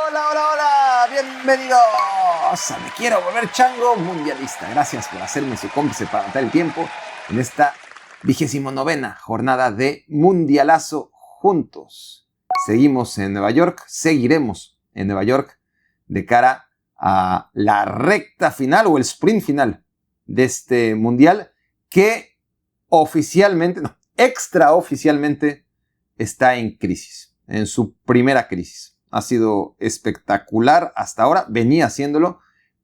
Hola, hola, hola, bienvenidos a Me Quiero Volver Chango Mundialista. Gracias por hacerme su cómplice para matar el tiempo en esta 29ª jornada de Mundialazo juntos. Seguimos en Nueva York, seguiremos en Nueva York de cara a la recta final o el sprint final de este Mundial que oficialmente, no, extraoficialmente está en crisis, en su primera crisis. Ha sido espectacular hasta ahora, venía haciéndolo,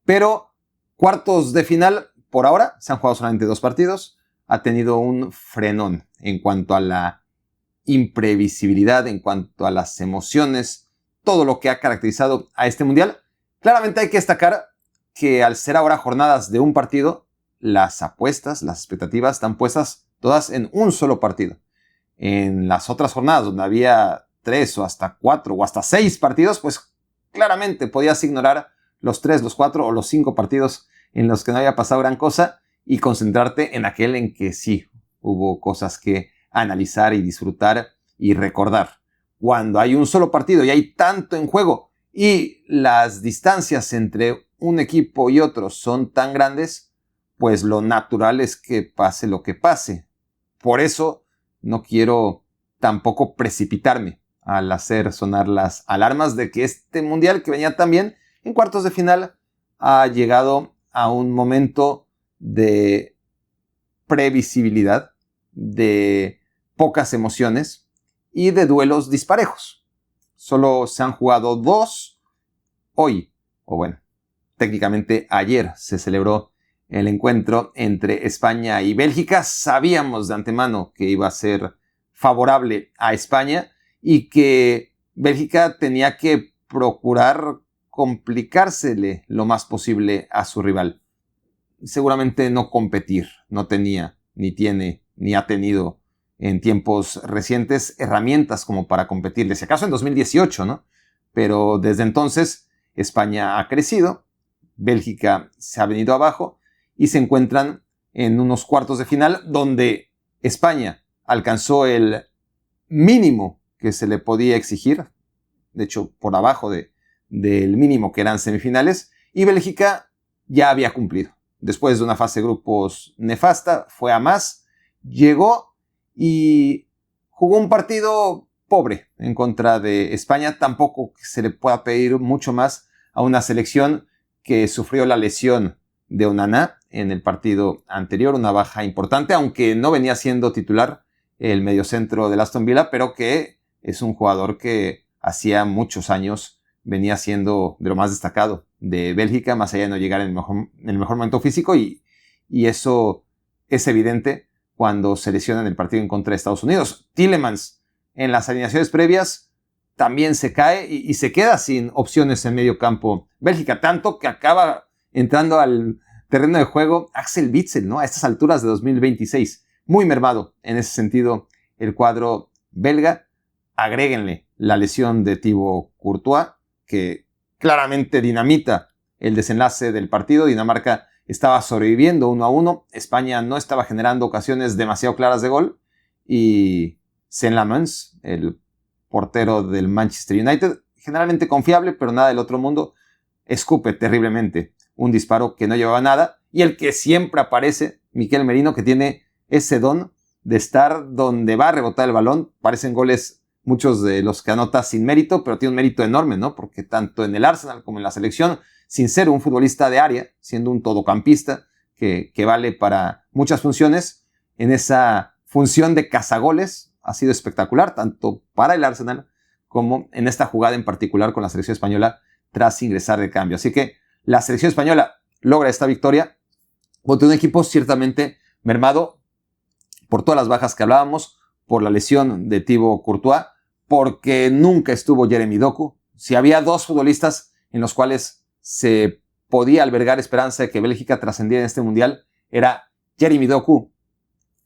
pero cuartos de final, por ahora, se han jugado solamente 2 partidos, ha tenido un frenón en cuanto a la imprevisibilidad, en cuanto a las emociones, todo lo que ha caracterizado a este Mundial. Claramente hay que destacar que al ser ahora jornadas de un partido, las apuestas, las expectativas están puestas todas en un solo partido. En las otras jornadas donde había 3 o hasta 4 o hasta 6 partidos, pues claramente podías ignorar los 3, los 4 o los 5 partidos en los que no había pasado gran cosa y concentrarte en aquel en que sí hubo cosas que analizar y disfrutar y recordar. Cuando hay un solo partido y hay tanto en juego y las distancias entre un equipo y otro son tan grandes, pues lo natural es que pase lo que pase. Por eso no quiero tampoco precipitarme al hacer sonar las alarmas de que este Mundial, que venía tan bien, en cuartos de final ha llegado a un momento de previsibilidad, de pocas emociones y de duelos disparejos. Solo se han jugado 2 hoy, o bueno, técnicamente ayer se celebró el encuentro entre España y Bélgica. Sabíamos de antemano que iba a ser favorable a España y que Bélgica tenía que procurar complicársele lo más posible a su rival. Seguramente no competir, no tenía, ni tiene, ni ha tenido en tiempos recientes herramientas como para competirle. Si acaso en 2018, ¿no? Pero desde entonces España ha crecido, Bélgica se ha venido abajo y se encuentran en unos cuartos de final donde España alcanzó el mínimo que se le podía exigir, de hecho por abajo del mínimo que eran semifinales, y Bélgica ya había cumplido. Después de una fase de grupos nefasta, fue a más, llegó y jugó un partido pobre en contra de España. Tampoco se le pueda pedir mucho más a una selección que sufrió la lesión de Onana en el partido anterior, una baja importante, aunque no venía siendo titular el mediocentro del Aston Villa, pero que es un jugador que hacía muchos años venía siendo de lo más destacado de Bélgica, más allá de no llegar en el mejor momento físico, y eso es evidente cuando se lesiona en el partido en contra de Estados Unidos. Tielemans en las alineaciones previas también se cae y se queda sin opciones en medio campo Bélgica, tanto que acaba entrando al terreno de juego Axel Witsel, ¿no? A estas alturas de 2026. Muy mermado en ese sentido el cuadro belga. Agréguenle la lesión de Thibaut Courtois, que claramente dinamita el desenlace del partido. Dinamarca estaba sobreviviendo 1-1. España no estaba generando ocasiones demasiado claras de gol. Y Sean Lamens, el portero del Manchester United, generalmente confiable, pero nada del otro mundo, escupe terriblemente un disparo que no llevaba nada. Y el que siempre aparece, Mikel Merino, que tiene ese don de estar donde va a rebotar el balón. Parecen goles muchos de los que anota sin mérito, pero tiene un mérito enorme, ¿no? Porque tanto en el Arsenal como en la selección, sin ser un futbolista de área, siendo un todocampista que vale para muchas funciones, en esa función de cazagoles ha sido espectacular, tanto para el Arsenal como en esta jugada en particular con la selección española tras ingresar de cambio. Así que la selección española logra esta victoria contra un equipo ciertamente mermado por todas las bajas que hablábamos, por la lesión de Thibaut Courtois, porque nunca estuvo Jeremy Doku. Si había 2 futbolistas en los cuales se podía albergar esperanza de que Bélgica trascendiera en este Mundial, era Jeremy Doku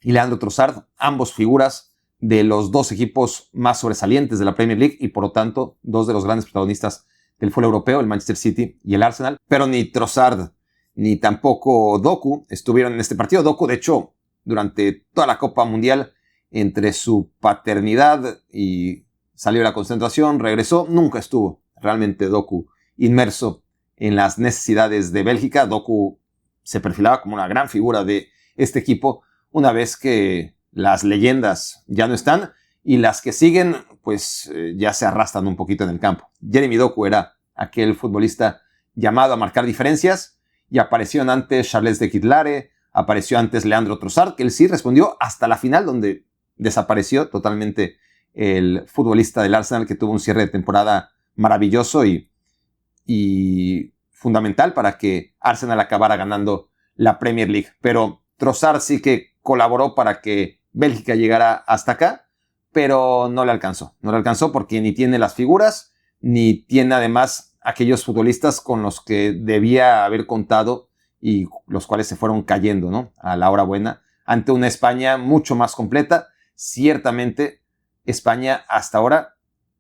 y Leandro Trossard, ambos figuras de los 2 equipos más sobresalientes de la Premier League y por lo tanto 2 de los grandes protagonistas del fútbol europeo, el Manchester City y el Arsenal. Pero ni Trossard ni tampoco Doku estuvieron en este partido. Doku, de hecho, durante toda la Copa Mundial, entre su paternidad y salió de la concentración, regresó, nunca estuvo realmente Doku inmerso en las necesidades de Bélgica. Doku se perfilaba como una gran figura de este equipo una vez que las leyendas ya no están y las que siguen pues ya se arrastran un poquito en el campo. Jeremy Doku era aquel futbolista llamado a marcar diferencias y apareció antes Charles de Ketelaere, apareció antes Leandro Trossard, que él sí respondió hasta la final donde desapareció totalmente el futbolista del Arsenal, que tuvo un cierre de temporada maravilloso y fundamental para que Arsenal acabara ganando la Premier League. Pero Trossard sí que colaboró para que Bélgica llegara hasta acá, pero no le alcanzó. No le alcanzó porque ni tiene las figuras, ni tiene además aquellos futbolistas con los que debía haber contado y los cuales se fueron cayendo, ¿no?, a la hora buena ante una España mucho más completa. Ciertamente, España hasta ahora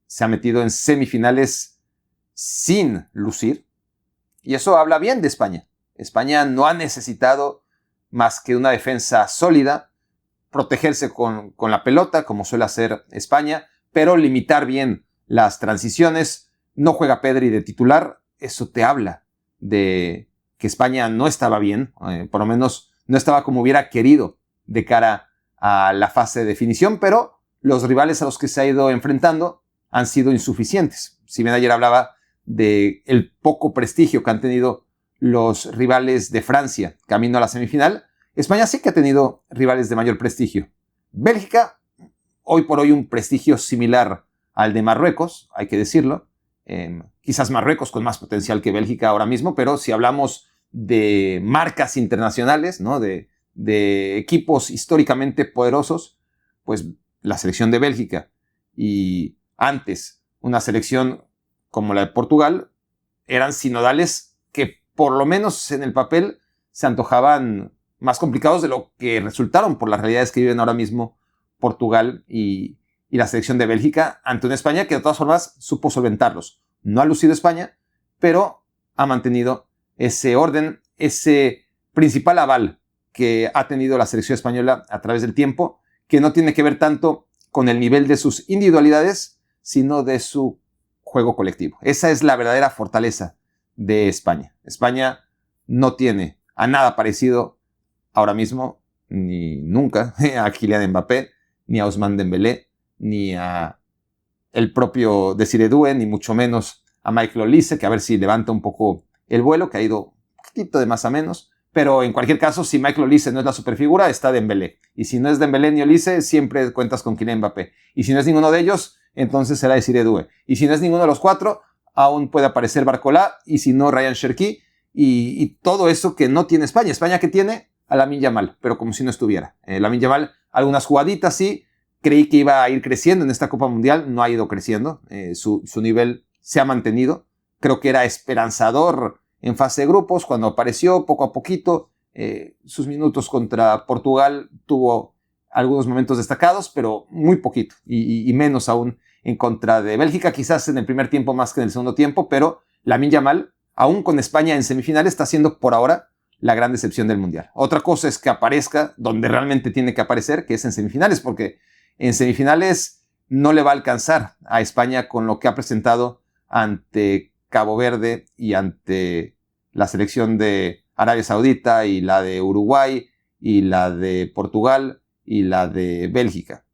se ha metido en semifinales sin lucir, y eso habla bien de España. España no ha necesitado más que una defensa sólida, protegerse con la pelota, como suele hacer España, pero limitar bien las transiciones. No juega Pedri de titular, eso te habla de que España no estaba bien, por lo menos no estaba como hubiera querido de cara a la fase de definición, pero los rivales a los que se ha ido enfrentando han sido insuficientes. Si bien ayer hablaba de el poco prestigio que han tenido los rivales de Francia camino a la semifinal, España sí que ha tenido rivales de mayor prestigio. Bélgica, hoy por hoy un prestigio similar al de Marruecos, hay que decirlo. Quizás Marruecos con más potencial que Bélgica ahora mismo, pero si hablamos de marcas internacionales, ¿no?, de equipos históricamente poderosos, pues la selección de Bélgica y antes una selección como la de Portugal eran sinodales que por lo menos en el papel se antojaban más complicados de lo que resultaron por las realidades que viven ahora mismo Portugal y la selección de Bélgica ante una España que de todas formas supo solventarlos. No ha lucido España, pero ha mantenido ese orden, ese principal aval que ha tenido la selección española a través del tiempo, que no tiene que ver tanto con el nivel de sus individualidades, sino de su juego colectivo. Esa es la verdadera fortaleza de España. España no tiene a nada parecido ahora mismo, ni nunca, a Kylian Mbappé, ni a Ousmane Dembélé, ni a el propio Desiré Doué, ni mucho menos a Michael Olise, que a ver si levanta un poco el vuelo, que ha ido un poquito de más a menos. Pero en cualquier caso, si Michael Olise no es la superfigura, está Dembélé. Y si no es Dembélé ni Olise, siempre cuentas con Kylian Mbappé. Y si no es ninguno de ellos, entonces será Desiré Doué. Y si no es ninguno de los cuatro, aún puede aparecer Barcola, y si no, Ryan Cherki, y todo eso que no tiene España. España que tiene a Lamine Yamal, pero como si no estuviera. Lamine Yamal, algunas jugaditas sí, creí que iba a ir creciendo en esta Copa Mundial, no ha ido creciendo, su nivel se ha mantenido. Creo que era esperanzador en fase de grupos, cuando apareció poco a poquito, sus minutos contra Portugal tuvo algunos momentos destacados, pero muy poquito, y menos aún en contra de Bélgica, quizás en el primer tiempo más que en el segundo tiempo, pero Lamine Yamal, aún con España en semifinales, está siendo por ahora la gran decepción del Mundial. Otra cosa es que aparezca donde realmente tiene que aparecer, que es en semifinales, porque en semifinales no le va a alcanzar a España con lo que ha presentado ante Cabo Verde y ante la selección de Arabia Saudita y la de Uruguay y la de Portugal y la de Bélgica.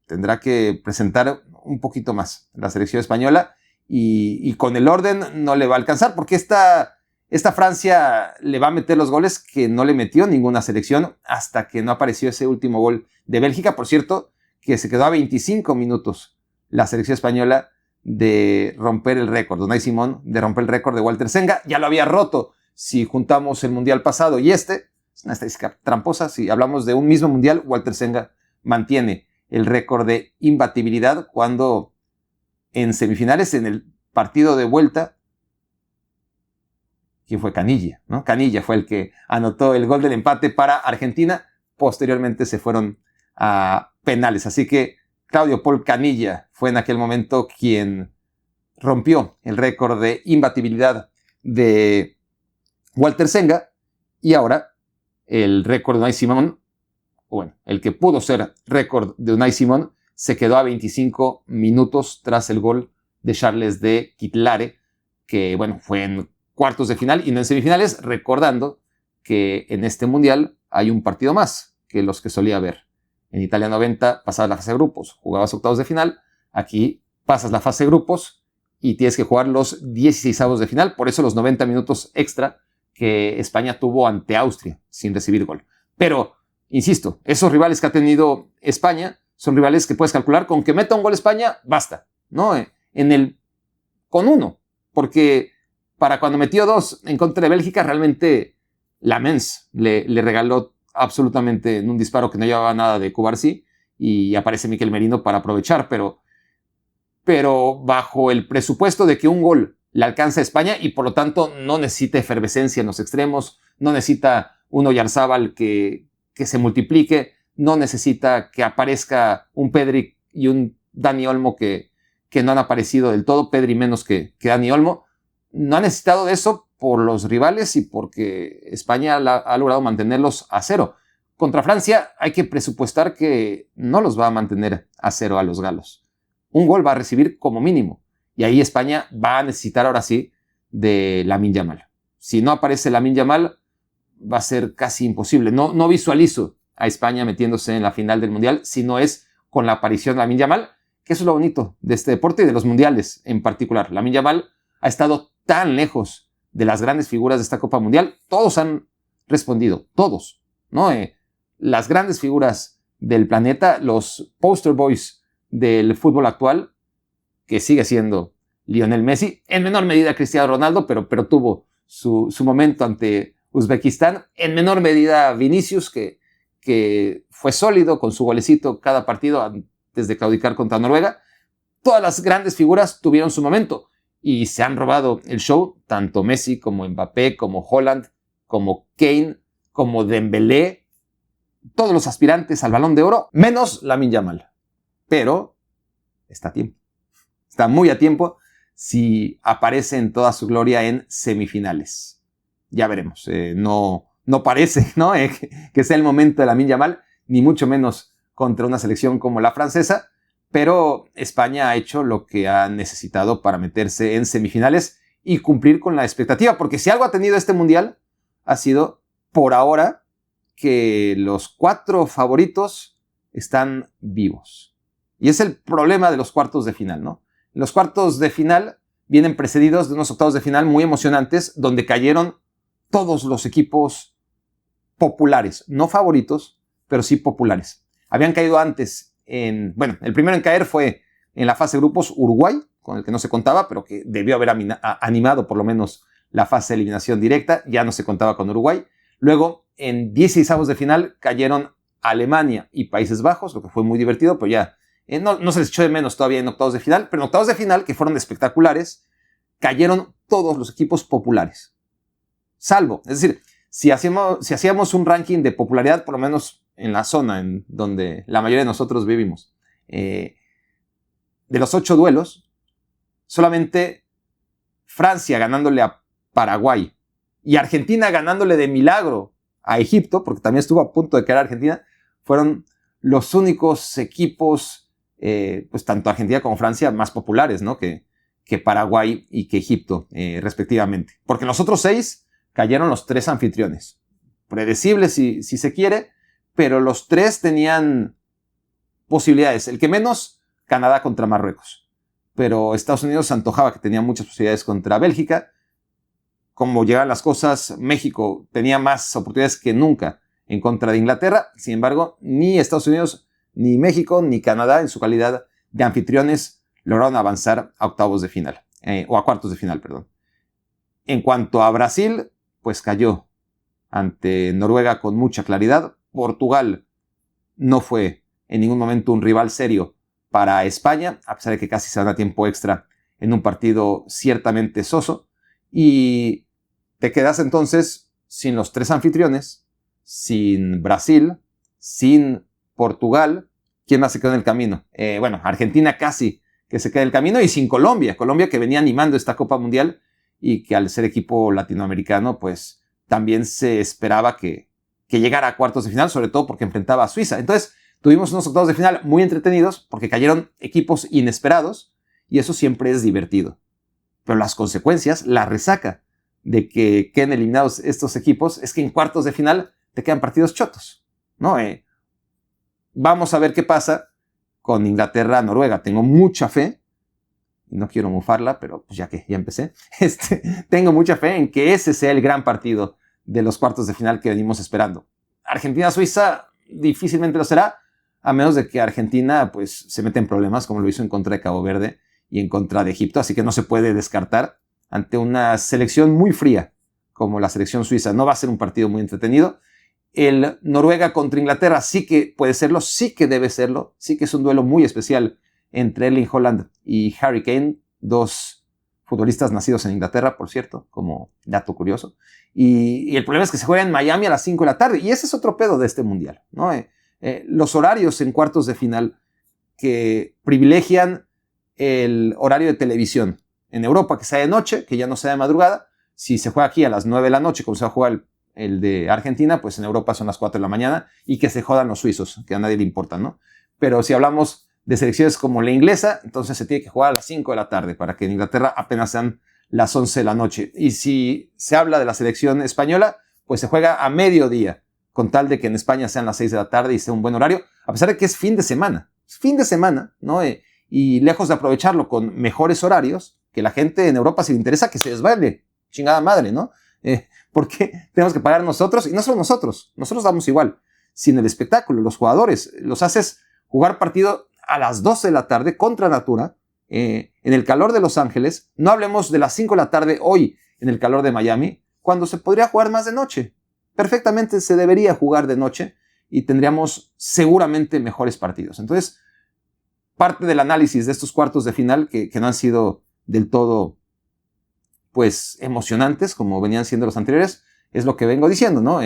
Tendrá que presentar un poquito más la selección española y con el orden no le va a alcanzar, porque esta Francia le va a meter los goles que no le metió ninguna selección hasta que no apareció ese último gol de Bélgica. Por cierto, que se quedó a 25 minutos la selección española de romper el récord, Unai Simón, de romper el récord de Walter Senga. Ya lo había roto si juntamos el Mundial pasado y es una estadística tramposa. Si hablamos de un mismo Mundial, Walter Senga mantiene el récord de imbatibilidad cuando en semifinales, en el partido de vuelta, ¿quién fue? Canilla, ¿no? Canilla fue el que anotó el gol del empate para Argentina. Posteriormente se fueron a penales. Así que Claudio Paul Canilla fue en aquel momento quien rompió el récord de imbatibilidad de Walter Senga, y ahora el récord de Unai Simón, bueno, el que pudo ser récord de Unai Simón, se quedó a 25 minutos tras el gol de Charles de Ketelaere, que bueno, fue en cuartos de final y no en semifinales, recordando que en este mundial hay un partido más que los que solía haber. En Italia 90 pasabas la fase de grupos, jugabas octavos de final, aquí pasas la fase de grupos y tienes que jugar los 16avos de final, por eso los 90 minutos extra que España tuvo ante Austria sin recibir gol. Pero, insisto, esos rivales que ha tenido España son rivales que puedes calcular con que meta un gol España, basta, ¿no? Con uno, porque para cuando metió 2 en contra de Bélgica, realmente Lamens le regaló absolutamente en un disparo que no llevaba nada de Cubarsí y aparece Miquel Merino para aprovechar, pero bajo el presupuesto de que un gol le alcanza a España y por lo tanto no necesita efervescencia en los extremos, no necesita un Oyarzábal que se multiplique, no necesita que aparezca un Pedri y un Dani Olmo que no han aparecido del todo, Pedri menos que Dani Olmo. No ha necesitado de eso por los rivales y porque España ha logrado mantenerlos a 0. Contra Francia hay que presupuestar que no los va a mantener a 0 a los galos. Un gol va a recibir como mínimo. Y ahí España va a necesitar ahora sí de Lamine Yamal. Si no aparece Lamine Yamal, va a ser casi imposible. No visualizo a España metiéndose en la final del Mundial si no es con la aparición de Lamine Yamal, que eso es lo bonito de este deporte y de los mundiales en particular. Lamine Yamal ha estado tan lejos de las grandes figuras de esta Copa Mundial. Todos han respondido, todos, ¿no? Las grandes figuras del planeta, los poster boys del fútbol actual, que sigue siendo Lionel Messi, en menor medida Cristiano Ronaldo, pero tuvo su momento ante Uzbekistán, en menor medida Vinicius, que fue sólido con su golecito cada partido antes de claudicar contra Noruega. Todas las grandes figuras tuvieron su momento y se han robado el show, tanto Messi como Mbappé, como Haaland, como Kane, como Dembélé, todos los aspirantes al Balón de Oro, menos Lamine Yamal. Pero está a tiempo. Está muy a tiempo si aparece en toda su gloria en semifinales. Ya veremos. No parece, ¿no? Que sea el momento de Lamine Yamal, ni mucho menos contra una selección como la francesa, pero España ha hecho lo que ha necesitado para meterse en semifinales y cumplir con la expectativa, porque si algo ha tenido este mundial ha sido, por ahora, que los 4 favoritos están vivos. Y es el problema de los cuartos de final, ¿no? Los cuartos de final vienen precedidos de unos octavos de final muy emocionantes, donde cayeron todos los equipos populares, no favoritos, pero sí populares. Habían caído antes el primero en caer fue en la fase de grupos Uruguay, con el que no se contaba, pero que debió haber animado por lo menos la fase de eliminación directa, ya no se contaba con Uruguay. Luego, en 16avos de final, cayeron Alemania y Países Bajos, lo que fue muy divertido, pero ya no se les echó de menos todavía en octavos de final, pero en octavos de final, que fueron espectaculares, cayeron todos los equipos populares. Salvo, es decir, si hacíamos un ranking de popularidad, por lo menos en la zona en donde la mayoría de nosotros vivimos, de los 8 duelos, solamente Francia ganándole a Paraguay y Argentina ganándole de milagro a Egipto, porque también estuvo a punto de caer Argentina, fueron los únicos equipos, pues tanto Argentina como Francia, más populares, ¿no? que Paraguay y que Egipto, respectivamente. Porque en los otros 6 cayeron los 3 anfitriones. Predecibles si se quiere, pero los 3 tenían posibilidades. El que menos, Canadá contra Marruecos. Pero Estados Unidos se antojaba que tenía muchas posibilidades contra Bélgica. Como llegan las cosas, México tenía más oportunidades que nunca en contra de Inglaterra. Sin embargo, ni Estados Unidos, ni México, ni Canadá, en su calidad de anfitriones, lograron avanzar a octavos de final. O a cuartos de final, perdón. En cuanto a Brasil, pues cayó ante Noruega con mucha claridad. Portugal no fue en ningún momento un rival serio para España, a pesar de que casi se dan a tiempo extra en un partido ciertamente soso. Y te quedas entonces sin los 3 anfitriones, sin Brasil, sin Portugal. ¿Quién más se quedó en el camino? Argentina casi que se queda en el camino, y sin Colombia que venía animando esta Copa Mundial y que al ser equipo latinoamericano, pues también se esperaba que llegara a cuartos de final, sobre todo porque enfrentaba a Suiza. Entonces tuvimos unos octavos de final muy entretenidos porque cayeron equipos inesperados y eso siempre es divertido. Pero las consecuencias, la resaca de que queden eliminados estos equipos es que en cuartos de final te quedan partidos chotos, ¿no? Vamos a ver qué pasa con Inglaterra-Noruega. Tengo mucha fe, y no quiero mofarla, pero pues ya empecé, tengo mucha fe en que ese sea el gran partido de los cuartos de final que venimos esperando. Argentina-Suiza difícilmente lo será, a menos de que Argentina pues se meta en problemas, como lo hizo en contra de Cabo Verde y en contra de Egipto, así que no se puede descartar ante una selección muy fría como la selección suiza. No va a ser un partido muy entretenido. El Noruega contra Inglaterra sí que puede serlo, sí que debe serlo, sí que es un duelo muy especial entre Erling Haaland y Harry Kane, dos futbolistas nacidos en Inglaterra, por cierto, como dato curioso. Y el problema es que se juega en Miami a las 5 de la tarde, y ese es otro pedo de este mundial, ¿no? Los horarios en cuartos de final que privilegian el horario de televisión. En Europa, que sea de noche, que ya no sea de madrugada. Si se juega aquí a las 9 de la noche, como se va a jugar el de Argentina, pues en Europa son las 4 de la mañana, y que se jodan los suizos, que a nadie le importa, ¿no? Pero si hablamos de selecciones como la inglesa, entonces se tiene que jugar a las 5 de la tarde, para que en Inglaterra apenas sean las 11 de la noche. Y si se habla de la selección española, pues se juega a mediodía, con tal de que en España sean las 6 de la tarde y sea un buen horario, a pesar de que es fin de semana. Es fin de semana, ¿no? Y lejos de aprovecharlo con mejores horarios, que la gente en Europa, si le interesa, que se desvele. Chingada madre, ¿no? Porque tenemos que pagar nosotros, y no solo nosotros damos igual, sino el espectáculo, los jugadores, los haces jugar partido a las 12 de la tarde contra natura, en el calor de Los Ángeles. No hablemos de las 5 de la tarde hoy en el calor de Miami, cuando se podría jugar más de noche. Perfectamente se debería jugar de noche y tendríamos seguramente mejores partidos. Entonces, parte del análisis de estos cuartos de final, que no han sido del todo pues emocionantes como venían siendo los anteriores, es lo que vengo diciendo, ¿no?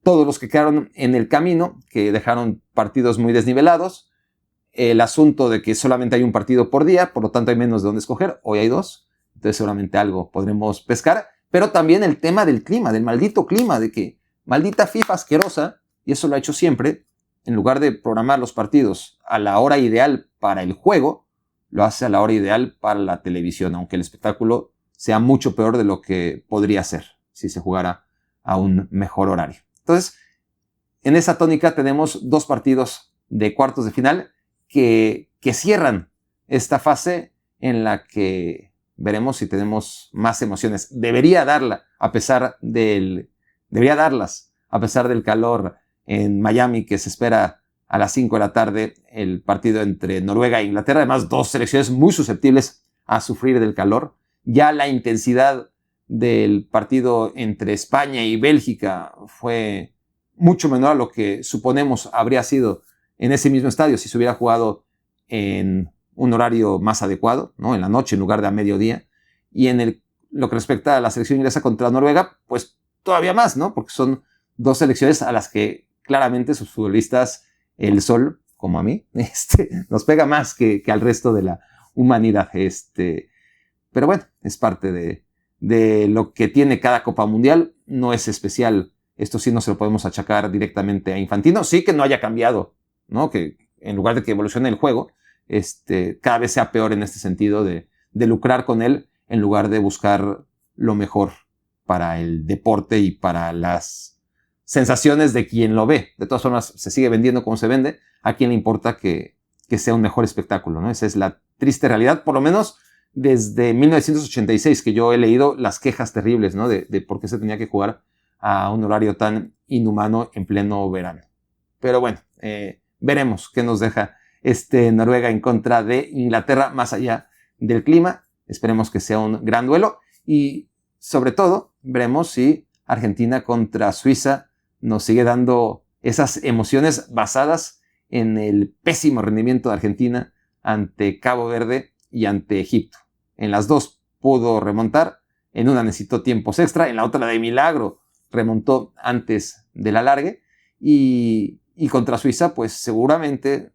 Todos los que quedaron en el camino, que dejaron partidos muy desnivelados, el asunto de que solamente hay un partido por día, por lo tanto hay menos de dónde escoger, hoy hay 2, entonces seguramente algo podremos pescar, pero también el tema del clima, del maldito clima, de que maldita FIFA asquerosa, y eso lo ha hecho siempre, en lugar de programar los partidos a la hora ideal para el juego, lo hace a la hora ideal para la televisión, aunque el espectáculo sea mucho peor de lo que podría ser si se jugara a un mejor horario. Entonces, en esa tónica tenemos 2 partidos de cuartos de final que cierran esta fase en la que veremos si tenemos más emociones. Debería darlas a pesar del calor en Miami, que se espera a las 5 de la tarde, el partido entre Noruega e Inglaterra. Además, 2 selecciones muy susceptibles a sufrir del calor. Ya la intensidad del partido entre España y Bélgica fue mucho menor a lo que suponemos habría sido en ese mismo estadio si se hubiera jugado en un horario más adecuado, ¿no? En la noche en lugar de a mediodía. Y en lo que respecta a la selección inglesa contra Noruega, pues todavía más, ¿no? Porque son 2 selecciones a las que claramente sus futbolistas, el sol, como a mí, nos pega más que al resto de la humanidad. Pero bueno, es parte de lo que tiene cada Copa Mundial. No es especial. Esto sí no se lo podemos achacar directamente a Infantino. Sí que no haya cambiado, ¿no? Que en lugar de que evolucione el juego, cada vez sea peor en este sentido de lucrar con él en lugar de buscar lo mejor para el deporte y para las sensaciones de quien lo ve. De todas formas, se sigue vendiendo como se vende. ¿A quién le importa que sea un mejor espectáculo, ¿no? Esa es la triste realidad, por lo menos desde 1986, que yo he leído las quejas terribles, ¿no? De por qué se tenía que jugar a un horario tan inhumano en pleno verano. Pero bueno, veremos qué nos deja Noruega en contra de Inglaterra, más allá del clima. Esperemos que sea un gran duelo y sobre todo veremos si Argentina contra Suiza nos sigue dando esas emociones basadas en el pésimo rendimiento de Argentina ante Cabo Verde y ante Egipto. En las 2 pudo remontar, en una necesitó tiempos extra, en la otra de milagro remontó antes del alargue y contra Suiza pues seguramente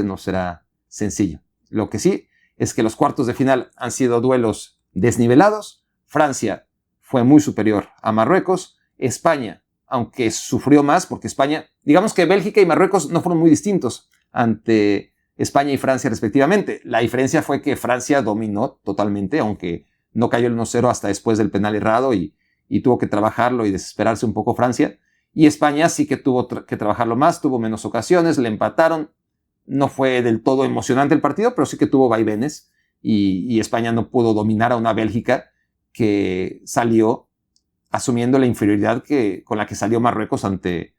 no será sencillo. Lo que sí es que los cuartos de final han sido duelos desnivelados. Francia fue muy superior a Marruecos. España, aunque sufrió más, porque España, digamos que Bélgica y Marruecos no fueron muy distintos ante España y Francia respectivamente. La diferencia fue que Francia dominó totalmente, aunque no cayó el 1-0 hasta después del penal errado y tuvo que trabajarlo y desesperarse un poco Francia. Y España sí que tuvo que trabajarlo más, tuvo menos ocasiones, le empataron. No fue del todo emocionante el partido, pero sí que tuvo vaivenes y España no pudo dominar a una Bélgica que salió asumiendo la inferioridad con la que salió Marruecos ante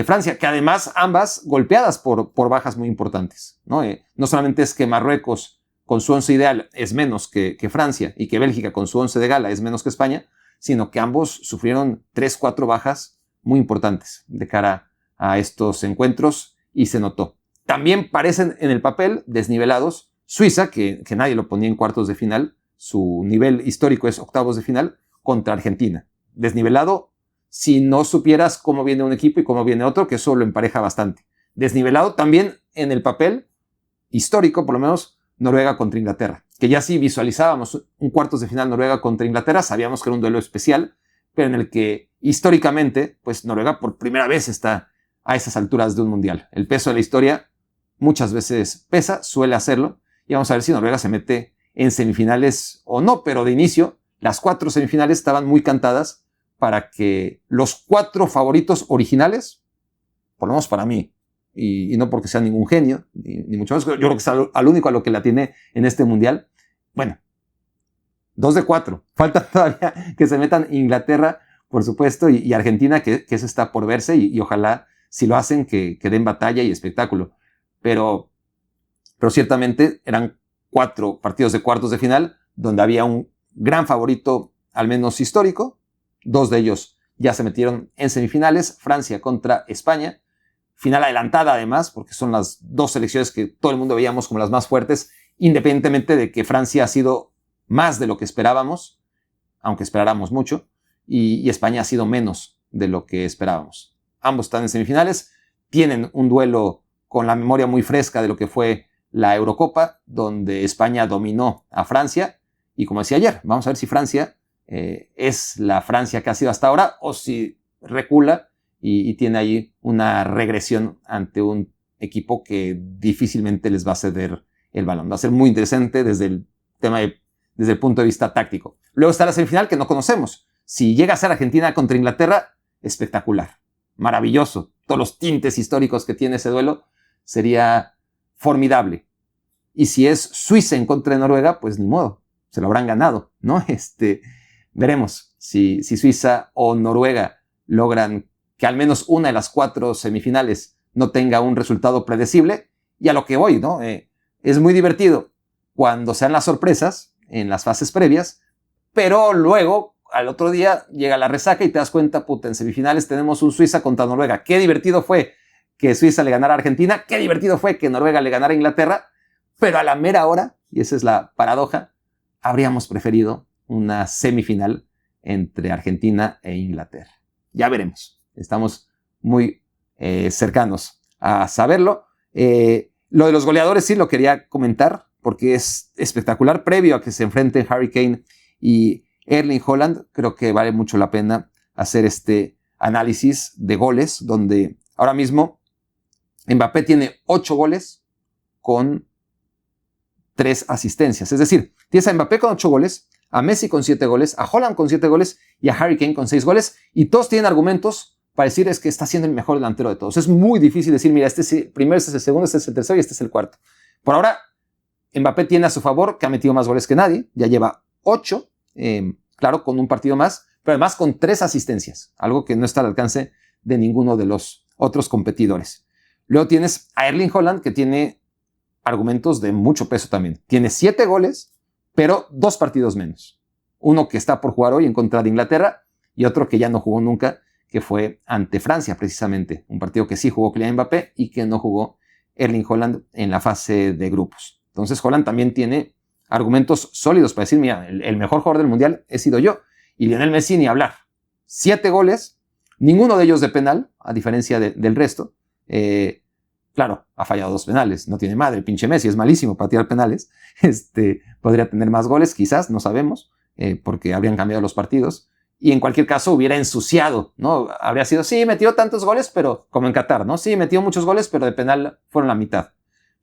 Francia, que además ambas golpeadas por bajas muy importantes, ¿no? No solamente es que Marruecos con su once ideal es menos que Francia y que Bélgica con su once de gala es menos que España, sino que ambos sufrieron 3-4 bajas muy importantes de cara a estos encuentros y se notó. También parecen en el papel desnivelados. Suiza, que nadie lo ponía en cuartos de final, su nivel histórico es octavos de final, contra Argentina. Desnivelado si no supieras cómo viene un equipo y cómo viene otro, que eso lo empareja bastante. Desnivelado también en el papel histórico, por lo menos Noruega contra Inglaterra, que ya sí visualizábamos un cuartos de final Noruega contra Inglaterra, sabíamos que era un duelo especial, pero en el que históricamente, pues Noruega por primera vez está a esas alturas de un mundial. El peso de la historia muchas veces pesa, suele hacerlo, y vamos a ver si Noruega se mete en semifinales o no, pero de inicio las 4 semifinales estaban muy cantadas para que los 4 favoritos originales, por lo menos para mí, y no porque sea ningún genio, ni mucho menos, yo creo que es al único a lo que la tiene en este mundial, bueno, 2 de 4, falta todavía que se metan Inglaterra, por supuesto, y Argentina, que eso está por verse, y ojalá si lo hacen que den batalla y espectáculo, pero ciertamente eran 4 partidos de cuartos de final donde había un gran favorito, al menos histórico. 2 de ellos ya se metieron en semifinales, Francia contra España, final adelantada además, porque son las 2 selecciones que todo el mundo veíamos como las más fuertes, independientemente de que Francia ha sido más de lo que esperábamos, aunque esperáramos mucho, y España ha sido menos de lo que esperábamos. Ambos están en semifinales, tienen un duelo con la memoria muy fresca de lo que fue la Eurocopa, donde España dominó a Francia, y como decía ayer, vamos a ver si Francia es la Francia que ha sido hasta ahora, o si recula y tiene ahí una regresión ante un equipo que difícilmente les va a ceder el balón. Va a ser muy interesante desde el punto de vista táctico. Luego está la semifinal que no conocemos. Si llega a ser Argentina contra Inglaterra, espectacular, maravilloso. Todos los tintes históricos que tiene ese duelo sería formidable. Y si es Suiza en contra de Noruega, pues ni modo, se lo habrán ganado, ¿no? Veremos si Suiza o Noruega logran que al menos una de las 4 semifinales no tenga un resultado predecible. Y a lo que voy, ¿no? Es muy divertido cuando sean las sorpresas en las fases previas, pero luego, al otro día, llega la resaca y te das cuenta, puta, en semifinales tenemos un Suiza contra Noruega. Qué divertido fue que Suiza le ganara a Argentina, qué divertido fue que Noruega le ganara a Inglaterra, pero a la mera hora, y esa es la paradoja, habríamos preferido una semifinal entre Argentina e Inglaterra. Ya veremos. Estamos muy cercanos a saberlo. Lo de los goleadores sí lo quería comentar porque es espectacular. Previo a que se enfrenten Harry Kane y Erling Haaland, creo que vale mucho la pena hacer este análisis de goles, donde ahora mismo Mbappé tiene 8 goles con 3 asistencias. Es decir, tienes a Mbappé con 8 goles, a Messi con 7 goles, a Haaland con 7 goles y a Harry Kane con 6 goles. Y todos tienen argumentos para decir es que está siendo el mejor delantero de todos. Es muy difícil decir, mira, este es el primero, este es el segundo, este es el tercero y este es el cuarto. Por ahora, Mbappé tiene a su favor que ha metido más goles que nadie. Ya lleva 8, claro, con un partido más, pero además con 3 asistencias, algo que no está al alcance de ninguno de los otros competidores. Luego tienes a Erling Haaland, que tiene argumentos de mucho peso también. Tiene 7 goles, pero 2 partidos menos. Uno que está por jugar hoy en contra de Inglaterra y otro que ya no jugó nunca, que fue ante Francia precisamente. Un partido que sí jugó Kylian Mbappé y que no jugó Erling Haaland en la fase de grupos. Entonces Haaland también tiene argumentos sólidos para decir, mira, el mejor jugador del mundial he sido yo. Y Lionel Messi ni hablar. 7 goles, ninguno de ellos de penal, a diferencia del resto. Claro, ha fallado 2 penales, no tiene madre, pinche Messi, es malísimo para tirar penales. Podría tener más goles, quizás, no sabemos, porque habrían cambiado los partidos. Y en cualquier caso hubiera ensuciado, ¿no? Habría sido, sí, metió tantos goles, pero como en Qatar, ¿no? Sí, metió muchos goles, pero de penal fueron la mitad.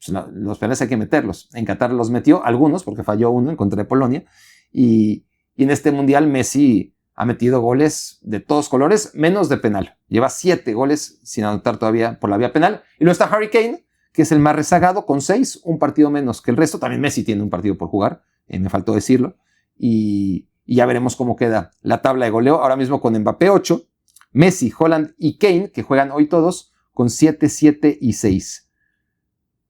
pues, los penales hay que meterlos. En Qatar los metió algunos, porque falló uno en contra de Polonia. Y en este mundial Messi ha metido goles de todos colores, menos de penal. Lleva 7 goles sin anotar todavía por la vía penal. Y luego está Harry Kane, que es el más rezagado, con 6, un partido menos que el resto. También Messi tiene un partido por jugar, me faltó decirlo. Y ya veremos cómo queda la tabla de goleo. Ahora mismo con Mbappé 8, Messi, Haaland y Kane, que juegan hoy todos, con 7, 7 y 6.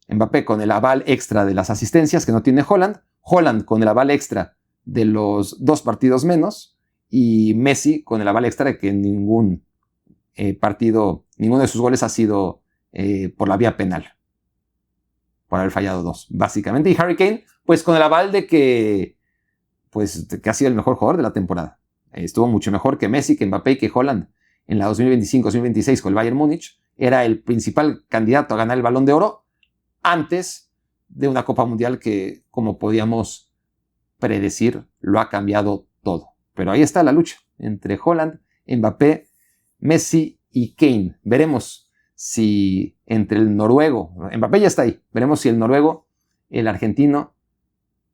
Mbappé con el aval extra de las asistencias que no tiene Haaland. Haaland con el aval extra de los 2 partidos menos. Y Messi con el aval extra de que ningún partido, ninguno de sus goles ha sido por la vía penal. Por haber fallado 2, básicamente. Y Harry Kane, pues con el aval de que ha sido el mejor jugador de la temporada. Estuvo mucho mejor que Messi, que Mbappé y que Haaland en la 2025-2026 con el Bayern Múnich. Era el principal candidato a ganar el Balón de Oro antes de una Copa Mundial que, como podíamos predecir, lo ha cambiado todo. Pero ahí está la lucha entre Haaland, Mbappé, Messi y Kane. Veremos si entre el noruego, Mbappé ya está ahí, veremos si el noruego, el argentino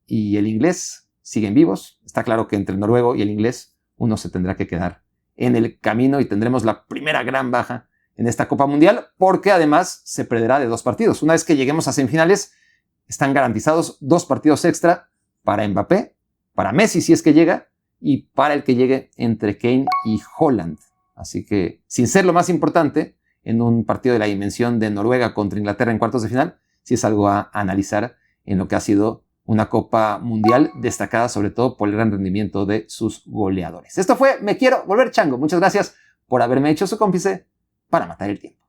y el inglés siguen vivos. Está claro que entre el noruego y el inglés uno se tendrá que quedar en el camino y tendremos la primera gran baja en esta Copa Mundial, porque además se perderá de 2 partidos. Una vez que lleguemos a semifinales, están garantizados 2 partidos extra para Mbappé, para Messi si es que llega, y para el que llegue entre Kane y Haaland. Así que, sin ser lo más importante, en un partido de la dimensión de Noruega contra Inglaterra en cuartos de final, sí es algo a analizar en lo que ha sido una Copa Mundial destacada sobre todo por el gran rendimiento de sus goleadores. Esto fue Me Quiero Volver Chango. Muchas gracias por haberme hecho su cómplice para matar el tiempo.